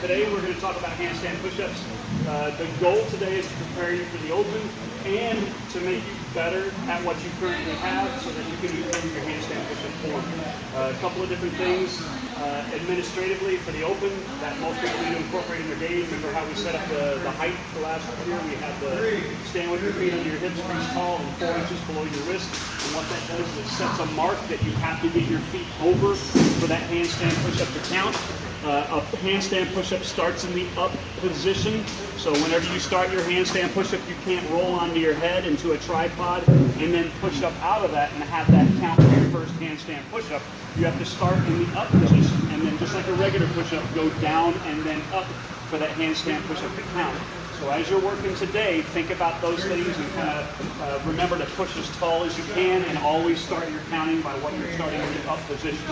Today we're going to talk about handstand push-ups. The goal today is to prepare you for the open and to make you better at what you currently have so that you can improve your handstand push-up form. A couple of different things administratively for the open that most people need to incorporate in their game. Remember how we set up the height the last year? We had the stand with your feet under your hips, reach tall, and 4 inches below your wrist. And what that does is it sets a mark that you have to get your feet over for that handstand push-up to count. A handstand push-up starts in the up position. So whenever you start your handstand push-up, you can't roll onto your head into a tripod and then push up out of that and have that count for your first handstand push-up. You have to start in the up position and then just like a regular push-up, go down and then up for that handstand push-up to count. So as you're working today, think about those things and kind of remember to push as tall as you can and always start your counting by what you're starting in the up position.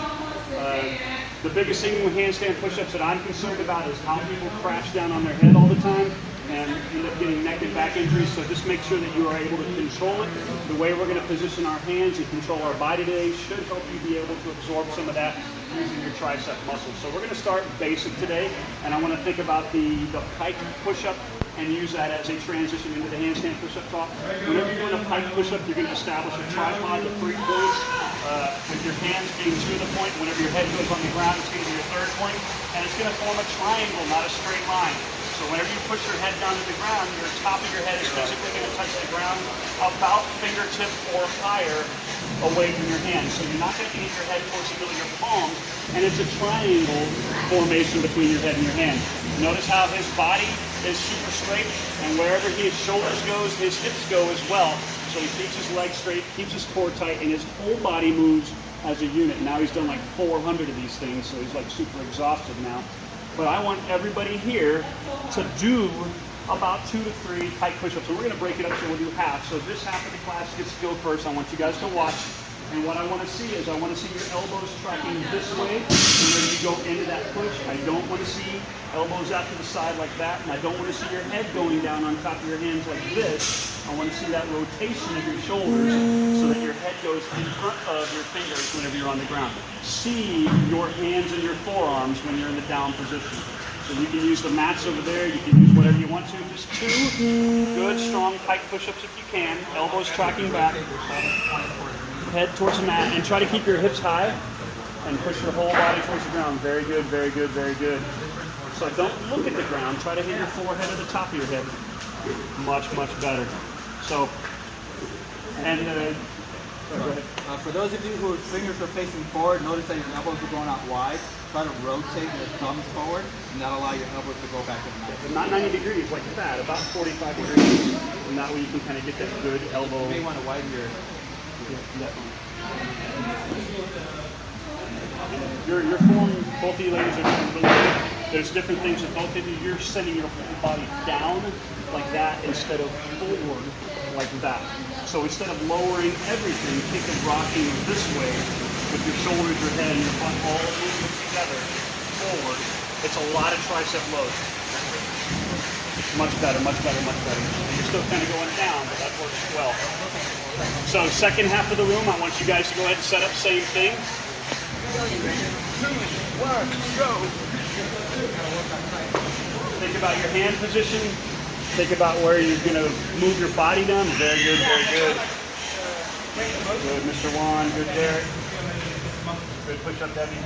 The biggest thing with handstand push-ups that I'm concerned about is how people crash down on their head all the time and end up getting neck and back injuries. So just make sure that you are able to control it. The way we're going to position our hands and control our body today should help you be able to absorb some of that using your tricep muscles. So we're going to start basic today, and I want to think about the pike push-up and use that as a transition into the handstand push-up talk. Whenever you're doing a pike push-up, you're going to establish a tripod with 3 points, with your hands being 2 to the point. Whenever your head goes on the ground, it's going to be your 3rd point, and it's going to form a triangle, not a straight line. So whenever you push your head down to the ground, your top of your head is physically going to touch the ground about fingertip or higher away from your hands. So you're not going to get your head towards the middle of your palms, and it's a triangle formation between your head and your hands. Notice how his body is super straight, and wherever his shoulders goes, his hips go as well. So he keeps his legs straight, keeps his core tight, and his whole body moves as a unit. Now he's done like 400 of these things, so he's like super exhausted now. But I want everybody here to do about 2 to 3 pike push-ups. So we're going to break it up, so we'll do half. So this half of the class gets to go first. I want you guys to watch. And what I want to see is I want to see your elbows tracking this way. And when you go into that push, I don't want to see elbows out to the side like that. And I don't want to see your head going down on top of your hands like this. I want to see that rotation of your shoulders so that your head goes in front of your fingers whenever you're on the ground. See your hands and your forearms when you're in the down position. So you can use the mats over there, you can use whatever you want to. Just 2 good, strong pike push-ups if you can. Elbows tracking back. Head towards the mat, and try to keep your hips high and push your whole body towards the ground. Very good, very good, very good. So don't look at the ground. Try to hit your forehead or the top of your head. Much, much better. So, and go ahead. For those of you whose fingers are facing forward, notice that your elbows are going out wide. Try to rotate your thumbs forward, and that'll allow your elbows to go back in the But not 90 degrees like that, about 45 degrees. And that way you can kind of get that good elbow. You may want to widen your... Your form, both of you ladies are doing really good. There's different things with both of you. You're sending your whole body down like that instead of forward like that. So instead of lowering everything, think of rocking this way with your shoulders, your head, and your butt all moving together forward. It's a lot of tricep load. Much better, much better, much better. And you're still kind of going down, but that works well. So second half of the room, I want you guys to go ahead and set up, same thing. 2, 1, go. Think about your hand position. Think about where you're going to move your body down. Very good, very good. Good, Mr. Juan. Good, Derek. Good push-up, Debbie.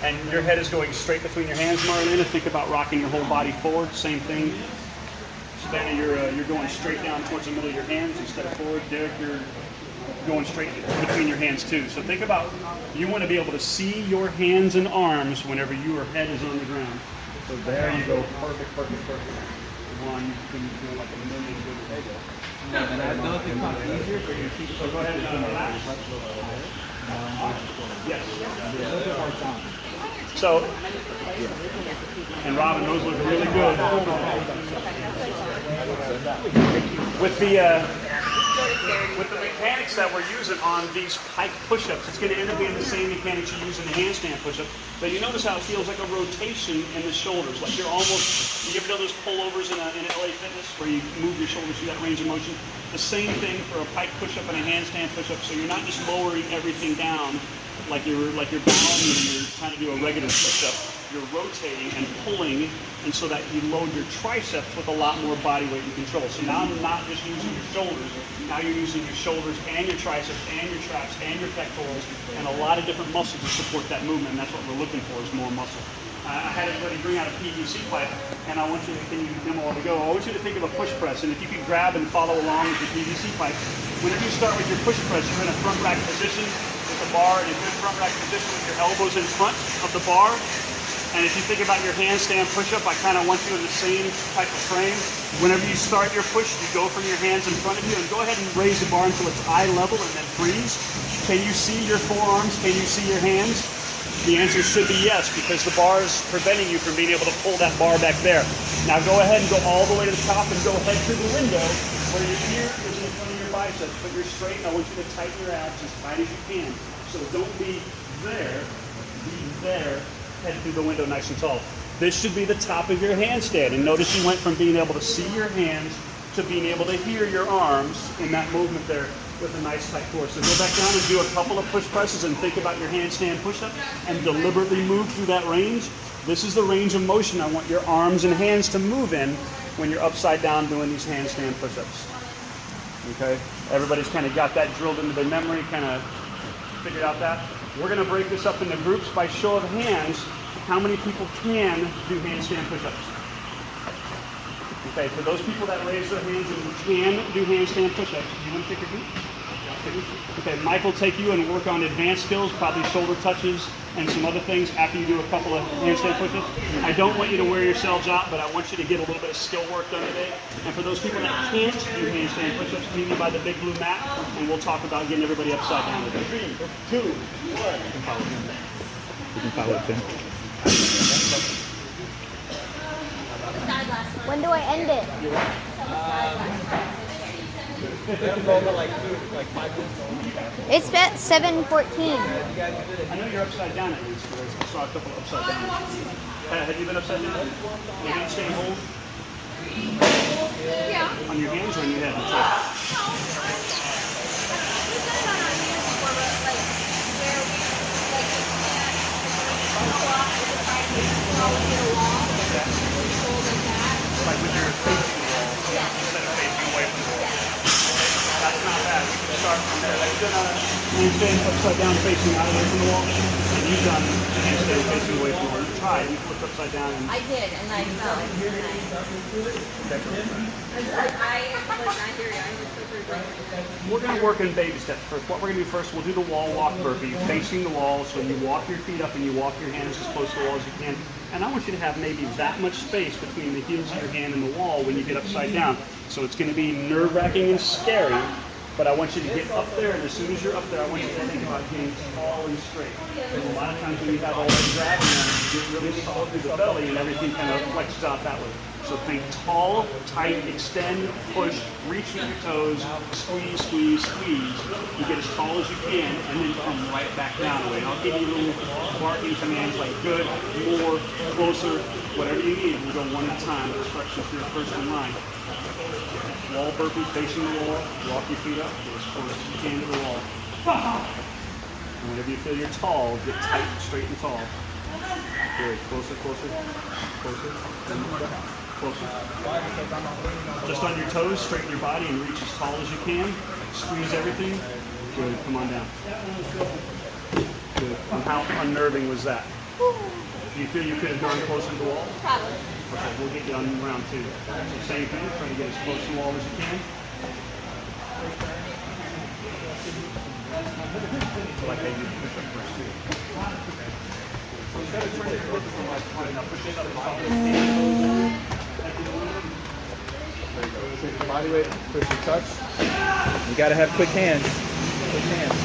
And your head is going straight between your hands, Marlena. Think about rocking your whole body forward. Same thing. Savannah, you're going straight down towards the middle of your hands instead of forward. Derek, you're going straight between your hands too. So think about, you want to be able to see your hands and arms whenever your head is on the ground. So there you go. Perfect, perfect, perfect. One, you can do like a million good. There you go. And that does become easier for you to keep... So go ahead and relax. Yes. So, and Robin, those look really good. With the mechanics that we're using on these pike push-ups, it's going to end up being the same mechanics you use in the handstand push-up. But you notice how it feels like a rotation in the shoulders, like you're almost, you ever know those pullovers in LA Fitness where you move your shoulders through that range of motion? The same thing for a pike push-up and a handstand push-up, so you're not just lowering everything down like you're bound and you're trying to do a regular push-up. you're rotating and pulling, and so that you load your triceps with a lot more body weight and control. So now I'm not just using your shoulders, now you're using your shoulders and your triceps and your traps and your pectorals and a lot of different muscles to support that movement, and that's what we're looking for, is more muscle. I had everybody bring out a PVC pipe, and I want you to, can you demo all to go? I want you to think of a push press, and if you can grab and follow along with your PVC pipe, whenever you start with your push press, you're in a front rack position with the bar, in a good front rack position with your elbows in front of the bar. And if you think about your handstand push-up, I kind of want you in the same type of frame. Whenever you start your push, you go from your hands in front of you, and go ahead and raise the bar until it's eye level, and then freeze. Can you see your forearms? Can you see your hands? The answer should be yes, because the bar is preventing you from being able to pull that bar back there. Now go ahead and go all the way to the top and go head to the window where your ear is in front of your biceps. But you're straight, and I want you to tighten your abs as tight as you can. So don't be there, be there, head through the window nice and tall. This should be the top of your handstand. And notice you went from being able to see your hands to being able to hear your arms in that movement there, with a nice tight core. So go back down and do a couple of push presses and think about your handstand push-up and deliberately move through that range. This is the range of motion I want your arms and hands to move in when you're upside down doing these handstand push-ups. Okay? Everybody's kind of got that drilled into their memory, kind of figured out that. We're going to break this up into groups by show of hands. How many people can do handstand push-ups? Okay, for those people that raise their hands and can do handstand push-ups, you want to pick a group? Okay, Mike will take you and work on advanced skills, probably shoulder touches and some other things after you do a couple of handstand push-ups. I don't want you to wear yourselves out, but I want you to get a little bit of skill work done today. And for those people that can't do handstand push-ups, meet me by the big blue mat, and we'll talk about getting everybody upside down today. 3, 2, 1. You can follow him. You can follow Tim. When do I end it? It's at 7:14. I know you're upside down at least, because I saw a couple upside down. Have you been upside down? Your hands stay hold? Yeah. On your hands or on your head? Like with your facing the wall, instead of facing away from the wall. That's not bad. We can start from there. Like you've done a handstand upside down facing out away from the wall, and you've done a handstand facing away from the wall. You tried. You flipped upside down. And I did, and I fell. I was not here yet. we're going to work in baby steps first. What we're going to do first, we'll do the wall walk burpee, facing the wall. So you walk your feet up and you walk your hands as close to the wall as you can. And I want you to have maybe that much space between the heels of your hand and the wall when you get upside down. So it's going to be nerve-wracking and scary, but I want you to get up there, and as soon as you're up there, I want you to think about getting tall and straight. Because a lot of times when you have all that gravity on it, you get really tall through the belly, and everything kind of flexes out that way. So think tall, tight, extend, push, reach with your toes, squeeze, squeeze, squeeze. You get as tall as you can, and then come right back down away. And I'll give you little barking commands like good, more, closer, whatever you need. We'll go one at a time. Instructions for your first in line. Wall burpee, facing the wall. Walk your feet up, get as close as you can to the wall. And whenever you feel you're tall, get tight, straight, and tall. Good. Closer, closer, closer. Closer. Just on your toes, straighten your body and reach as tall as you can. Squeeze everything. Good. Come on down. Good. And how unnerving was that? Do you feel you could have gone closer to the wall? Probably. Okay, we'll get you on round 2. So same thing, try to get as close to the wall as you can. Like I did push up first too. So instead of turning your hips from like trying to push it up top of the hand. There you go. Take the body weight, push your touch. You gotta have quick hands. Quick hands.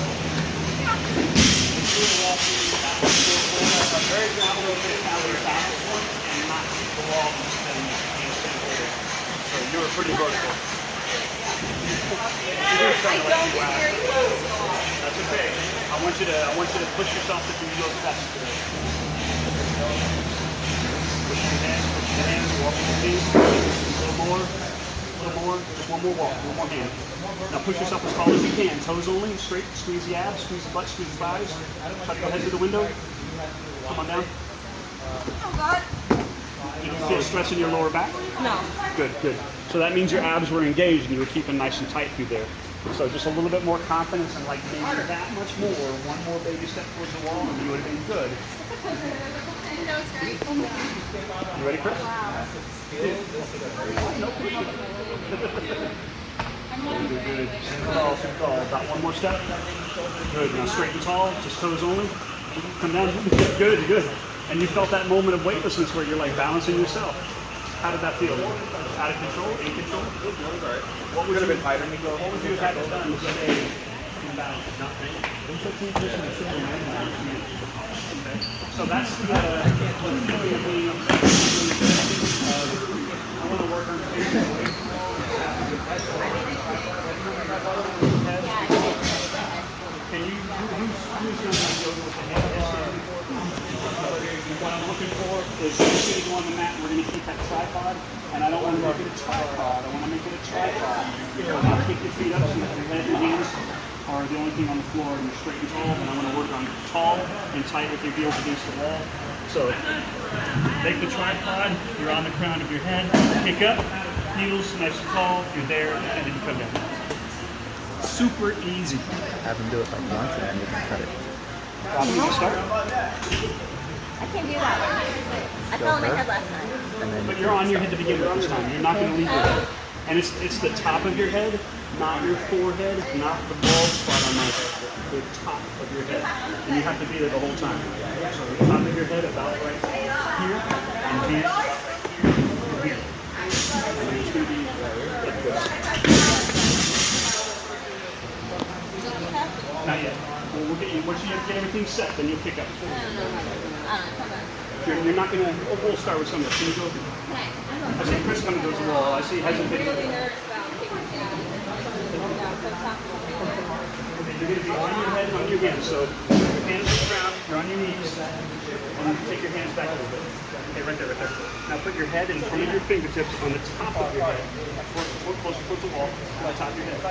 Very ground rotate down to your back and not the wall and handstand hold. So you were pretty vertical. That's okay. I want you to push yourself to do those steps today. Push your hands, walk with your feet. A little more, just one more walk, one more hand. Now push yourself as tall as you can, toes only, straight, squeeze the abs, squeeze the butt, squeeze the thighs. Try to go head to the window. Come on down. Oh God. Did you feel stress in your lower back? No. Good, good. So that means your abs were engaged and you were keeping nice and tight through there. So just a little bit more confidence and like maybe that much more, one more baby step towards the wall and you would have been good. You ready, Chris? Good. Super tall, super tall. About one more step. Good. Now straight and tall, just toes only. Come down. Good, good. And you felt that moment of weightlessness where you're like balancing yourself. How did that feel? Out of control? In control? What would you have had done to stay in balance? Nothing. So that's the feeling of being I want to work on Can you, who's going to go with the handstand? What I'm looking for is you're going to go on the mat and we're going to keep that tripod. And I don't want to make it a tripod. I want to make it a tripod. Now kick your feet up so that your head and hands are the only thing on the floor and you're straight and tall. And I want to work on tall and tight with your heels against the wall. So take the tripod, you're on the crown of your head, kick up, heels nice and tall, you're there, and then you come down. Super easy. Have him do it like once and then you can cut it. Probably going to start. I can't do that one. I fell on my head last time. And then But you're on your head to begin with this time. You're not going to leave your head. And it's the top of your head, not your forehead, not the bald spot on my head, the top of your head. And you have to be there the whole time. So the top of your head about right here, and here, and here. And you're just going to be like this. Not yet. Well, we'll get you, once you get everything set, then you'll pick up. You're not going to, we'll start with some of this. Can you go? I see Chris coming towards the wall. I see hesitation. You're going to be on your head and on your hands. So your hands on the ground, you're on your knees, and you take your hands back a little bit. Okay, right there, right there. Now put your head in front of your fingertips on the top of your head. Work closer towards the wall, to the top of your head.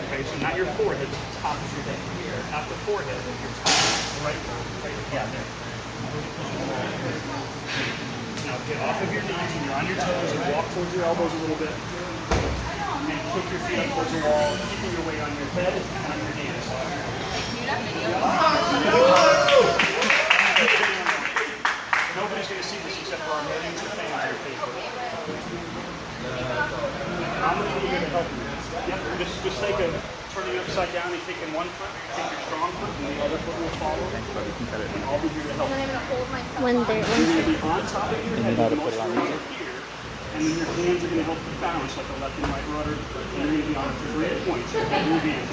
Okay, so not your forehead, but the top of your head. Not the forehead, but your top. Right, yeah, there. Now get off of your knees and you're on your toes and walk towards your elbows a little bit. And kick your feet up towards the wall, keeping your weight on your head and on your hands. Nobody's going to see this except for our millions of fans on Facebook. I'm going to be here to help you. Yep, just take a turning upside down and taking one foot, take your strong foot, and the other foot will follow. And I'll be here to help you. When they're You're going to be on top of your head, the most strength are here, and then your hands are going to help you balance like a left and right rudder, and you're going to be on 3 points, your head and your hands.